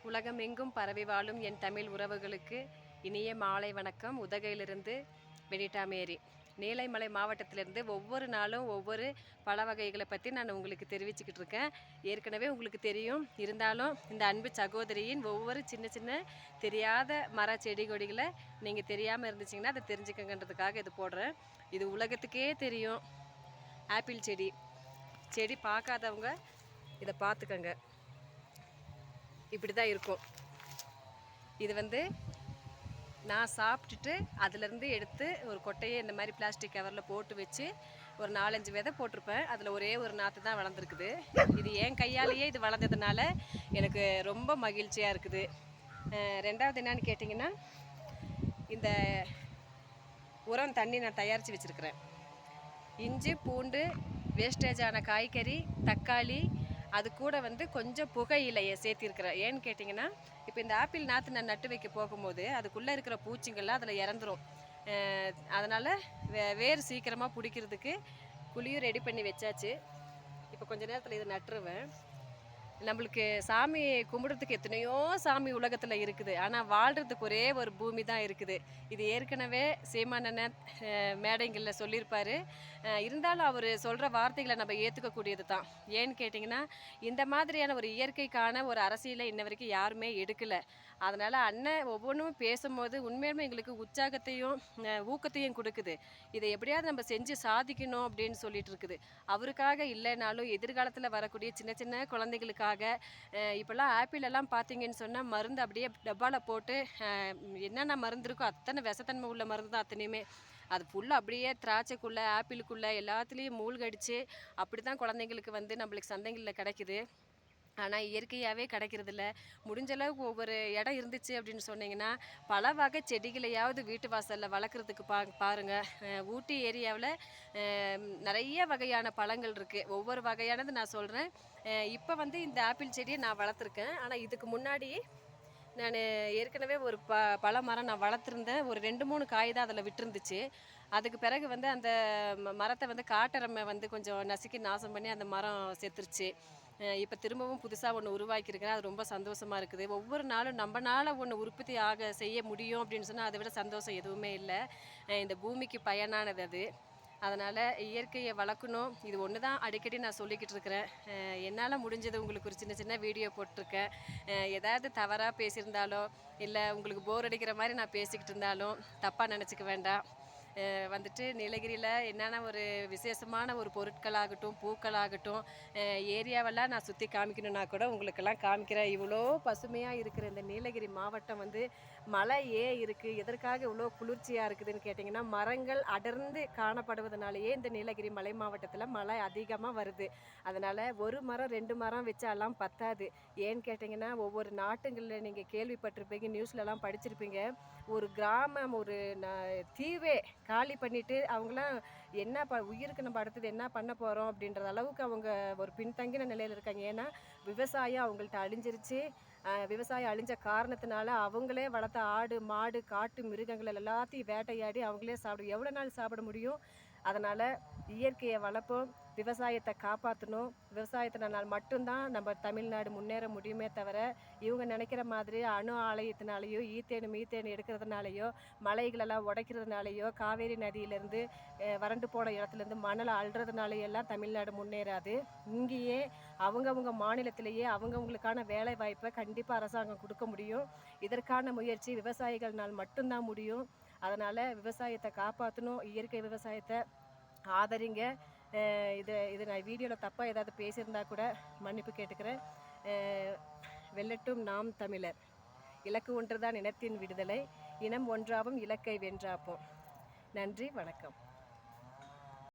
உலகமெங்கும் பரவி வாழும் என் தமிழ் உறவுகளுக்கு இனிய மாலை வணக்கம். உதகையிலிருந்து வெனிட்டா மேரி. நீலைமலை மாவட்டத்திலிருந்து ஒவ்வொரு நாளும் ஒவ்வொரு பழ வகைகளை பற்றி நான் உங்களுக்கு தெரிவிச்சுக்கிட்டு இருக்கேன். ஏற்கனவே உங்களுக்கு தெரியும், இருந்தாலும் இந்த அன்பு சகோதரியின் ஒவ்வொரு சின்ன சின்ன தெரியாத மர செடி கொடிகளை நீங்கள் தெரியாமல் இருந்துச்சிங்கன்னா அதை தெரிஞ்சுக்கங்கன்றதுக்காக இது போடுறேன். இது உலகத்துக்கே தெரியும். ஆப்பிள் செடி செடி பார்க்காதவங்க இதை பார்த்துக்கங்க. இப்படி தான் இருக்கும். இது வந்து நான் சாப்பிட்டுட்டு அதிலேருந்து எடுத்து ஒரு கொட்டையை இந்த மாதிரி பிளாஸ்டிக் கவரில் போட்டு வச்சு ஒரு 4-5 விதை போட்டிருப்பேன். அதில் ஒரே ஒரு நாற்று தான் வளர்ந்துருக்குது. இது என் கையாலேயே இது வளர்ந்ததுனால எனக்கு ரொம்ப மகிழ்ச்சியாக இருக்குது. ரெண்டாவது என்னன்னு கேட்டிங்கன்னா, இந்த உரம் தண்ணி நான் தயாரித்து வச்சுருக்கிறேன். இஞ்சி பூண்டு வேஸ்டேஜான காய்கறி தக்காளி அது கூட வந்து கொஞ்சம் புகையிலையை சேர்த்திருக்கிறேன். ஏன்னு கேட்டிங்கன்னா, இப்போ இந்த ஆப்பிள் நாற்று நான் நட்டு வைக்க போகும்போது அதுக்குள்ளே இருக்கிற பூச்சிங்கள்லாம் அதில் இறந்துரும். அதனால் வேர் சீக்கிரமாக பிடிக்கிறதுக்கு குழியும் ரெடி பண்ணி வச்சாச்சு. இப்போ கொஞ்ச நேரத்தில் இதை நட்டுருவேன். நம்மளுக்கு சாமி கும்பிடுறதுக்கு எத்தனையோ சாமி உலகத்தில் இருக்குது, ஆனால் வாழ்கிறதுக்கு ஒரே ஒரு பூமி தான் இருக்குது. இது ஏற்கனவே சீமானண்ணன் மேடைங்களில் சொல்லியிருப்பார். இருந்தாலும் அவர் சொல்கிற வார்த்தைகளை நம்ம ஏற்றுக்கக்கூடியது தான். ஏன்னு கேட்டிங்கன்னா, இந்த மாதிரியான ஒரு இயற்கைக்கான ஒரு அரசியலை இன்ன வரைக்கும் யாருமே எடுக்கலை. அதனால் அண்ணன் ஒவ்வொன்றும் பேசும்போது உண்மையுமே எங்களுக்கு உற்சாகத்தையும் ஊக்கத்தையும் கொடுக்குது. இதை எப்படியாவது நம்ம செஞ்சு சாதிக்கணும் அப்படின்னு சொல்லிட்டு இருக்குது. அவருக்காக இல்லைனாலும் எதிர்காலத்தில் வரக்கூடிய சின்ன சின்ன குழந்தைகளுக்காக இப்போல்லாம் ஆப்பிள் எல்லாம் பார்த்தீங்கன்னு சொன்னால் மருந்து அப்படியே டப்பாவில் போட்டு என்னென்ன மருந்து இருக்கோ அத்தனை விஷத்தன்மை உள்ள மருந்து தான் அத்தனையுமே. அது ஃபுல்லாக அப்படியே திராட்சைக்குள்ளே ஆப்பிளுக்குள்ளே எல்லாத்துலேயும் மூழ்கடிச்சு அப்படி தான் குழந்தைங்களுக்கு வந்து நம்மளுக்கு சந்தைகளில் கிடைக்குது. ஆனால் இயற்கையாகவே கிடைக்கிறதில்ல. முடிஞ்ச அளவுக்கு ஒவ்வொரு இடம் இருந்துச்சு அப்படின்னு சொன்னிங்கன்னா பல வகை செடிகளையாவது வீட்டு வாசலில் வளர்க்குறதுக்கு பாருங்கள். ஊட்டி ஏரியாவில் நிறைய வகையான பழங்கள் இருக்குது. ஒவ்வொரு வகையானது நான் சொல்கிறேன். இப்போ வந்து இந்த ஆப்பிள் செடியை நான் வளர்த்துருக்கேன். ஆனால் இதுக்கு முன்னாடி நான் ஏற்கனவே ஒரு பழ மரம் நான் வளர்த்துருந்தேன். ஒரு 2-3 காய் தான் அதில் விட்டுருந்துச்சு. அதுக்கு பிறகு வந்து அந்த மரத்தை வந்து காட்டெருமை வந்து கொஞ்சம் நசுக்கி நாசம் பண்ணி அந்த மரம் செத்துருச்சு. இப்போ திரும்பவும் புதுசாக ஒன்று உருவாக்கியிருக்கிறேன். அது ரொம்ப சந்தோஷமாக இருக்குது. ஒவ்வொரு நாளும் நம்மனால ஒன்று உற்பத்தி செய்ய முடியும் அப்படின்னு சொன்னால் அதை விட சந்தோஷம் எதுவுமே இல்லை. இந்த பூமிக்கு பயனானது அது. அதனால் இயற்கையை வளர்க்கணும். இது ஒன்று தான் அடிக்கடி நான் சொல்லிக்கிட்டு இருக்கிறேன். என்னால் முடிஞ்சது உங்களுக்கு ஒரு சின்ன சின்ன வீடியோ போட்டிருக்கேன். ஏதாவது தவறாக பேசியிருந்தாலோ இல்லை உங்களுக்கு போர் அடிக்கிற மாதிரி நான் பேசிக்கிட்டு இருந்தாலும் தப்பாக நினச்சிக்க வேண்டாம். வந்துட்டு நீலகிரியில் என்னென்ன ஒரு விசேஷமான ஒரு பொருட்களாகட்டும் பூக்களாகட்டும் ஏரியாவெல்லாம் நான் சுற்றி காமிக்கணுன்னா கூட உங்களுக்கெல்லாம் காமிக்கிறேன். இவ்வளோ பசுமையாக இருக்கிற இந்த நீலகிரி மாவட்டம் வந்து மழை ஏன் இருக்குது, எதற்காக இவ்வளோ குளிர்ச்சியாக இருக்குதுன்னு கேட்டிங்கன்னா, மரங்கள் அடர்ந்து காணப்படுவதனாலேயே இந்த நீலகிரி மலை மாவட்டத்தில் மழை அதிகமாக வருது. அதனால் ஒரு மரம் 2 மரம் வச்சாலாம் பத்தாது. ஏன்னு கேட்டிங்கன்னா, ஒவ்வொரு நாட்டுங்களில் நீங்கள் கேள்விப்பட்டிருப்பீங்க, நியூஸ்லலாம் படிச்சிருப்பீங்க. ஒரு கிராமம் ஒரு தீவே காலி பண்ணிவிட்டு அவங்களாம் என்ன உயிருக்கு நம்ம அடுத்தது என்ன பண்ண போகிறோம் அப்படின்ற அளவுக்கு அவங்க ஒரு பின்தங்கின நிலையில் இருக்காங்க. ஏன்னா விவசாயம் அவங்கள்ட்ட அழிஞ்சிருச்சு. விவசாயம் அழிஞ்ச காரணத்தினால அவங்களே வளர்த்த ஆடு மாடு காட்டு மிருகங்கள் எல்லாத்தையும் வேட்டையாடி அவங்களே எவ்வளோ நாள் சாப்பிட முடியும். அதனால் இயற்கையை வளர்ப்போம், விவசாயத்தை காப்பாற்றணும். விவசாயத்தினால் மட்டும்தான் நம்ம தமிழ்நாடு முன்னேற முடியுமே தவிர இவங்க நினைக்கிற மாதிரி அணு ஆலயத்தினாலேயோ மீத்தேன் எடுக்கிறதுனாலையோ மலைகளெல்லாம் உடைக்கிறதுனாலையோ காவேரி நதியிலேருந்து வறண்டு போன இடத்துலேருந்து மணலை அள்ளுறதுனாலையெல்லாம் தமிழ்நாடு முன்னேறாது. இங்கேயே அவங்கவுங்க மாநிலத்திலேயே அவங்கவுங்களுக்கான வேலை வாய்ப்பை கண்டிப்பாக அரசாங்கம் கொடுக்க முடியும். இதற்கான முயற்சி விவசாயிகள்னால் மட்டும்தான் முடியும். அதனால் விவசாயத்தை காப்பாற்றணும், இயற்கை விவசாயத்தை ஆதரிங்க. இது நான் வீடியோவில் தப்பாக ஏதாவது பேசியிருந்தா கூட மன்னிப்பு கேட்டுக்கிறேன். வெல்லட்டும் நாம் தமிழர். இலக்கு ஒன்றுதான் இனத்தின் விடுதலை, இனம் ஒன்றாவும் இலக்கை வென்றாப்போம். நன்றி, வணக்கம்.